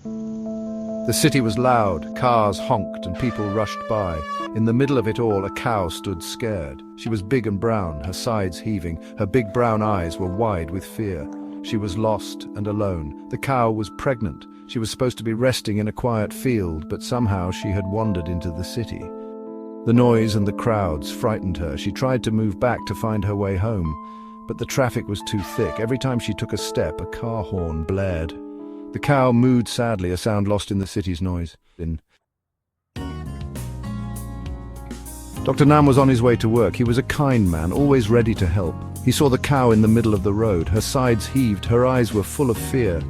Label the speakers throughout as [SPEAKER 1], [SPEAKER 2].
[SPEAKER 1] The city was loud, cars honked and people rushed by. In the middle of it all, a cow stood scared. She was big and brown, her sides heaving, her big brown eyes were wide with fear. She was lost and alone. The cow was pregnant. She was supposed to be resting in a quiet field, but somehow she had wandered into the city. The noise and the crowds frightened her. She tried to move back to find her way home, but the traffic was too thick. Every time she took a step, a car horn blared. The cow mooed sadly, a sound lost in the city's noise. Dr. Nam was on his way to work. He was a kind man, always ready to help. He saw the cow in the middle of the road. Her sides heaved, her eyes were full of fear.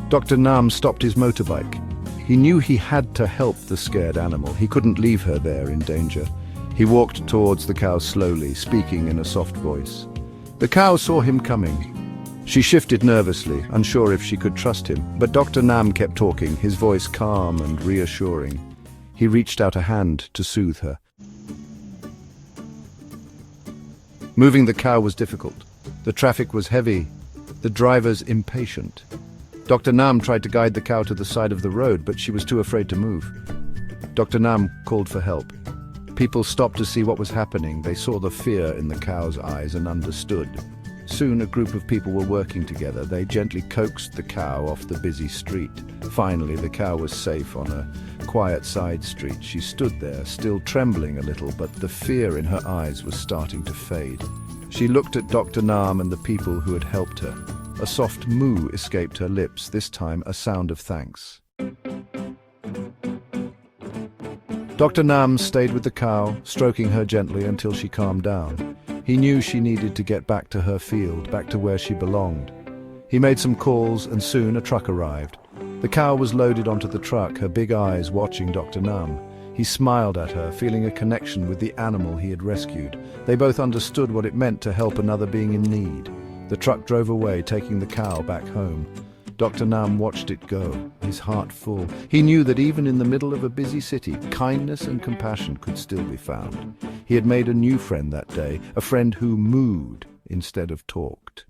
[SPEAKER 1] Dr. Nam stopped his motorbike. He knew he had to help the scared animal. He couldn't leave her there in danger. He walked towards the cow slowly, speaking in a soft voice. The cow saw him coming. She shifted nervously, unsure if she could trust him, but Dr. Nam kept talking, his voice calm and reassuring. He reached out a hand to soothe her. Moving the cow was difficult. The traffic was heavy, the drivers impatient. Dr. Nam tried to guide the cow to the side of the road, but she was too afraid to move. Dr. Nam called for help. People stopped to see what was happening. They saw the fear in the cow's eyes and understood. Soon a group of people were working together. They gently coaxed the cow off the busy street. Finally, the cow was safe on a quiet side street. She stood there, still trembling a little, but the fear in her eyes was starting to fade. She looked at Dr. Nam and the people who had helped her. A soft moo escaped her lips, this time a sound of thanks. Dr. Nam stayed with the cow, stroking her gently until she calmed down. He knew she needed to get back to her field, back to where she belonged. He made some calls and soon a truck arrived. The cow was loaded onto the truck, her big eyes watching Dr. Nam. He smiled at her, feeling a connection with the animal he had rescued. They both understood what it meant to help another being in need. The truck drove away, taking the cow back home. Dr. Nam watched it go, his heart full. He knew that even in the middle of a busy city, kindness and compassion could still be found. He had made a new friend that day, a friend who mooed instead of talked.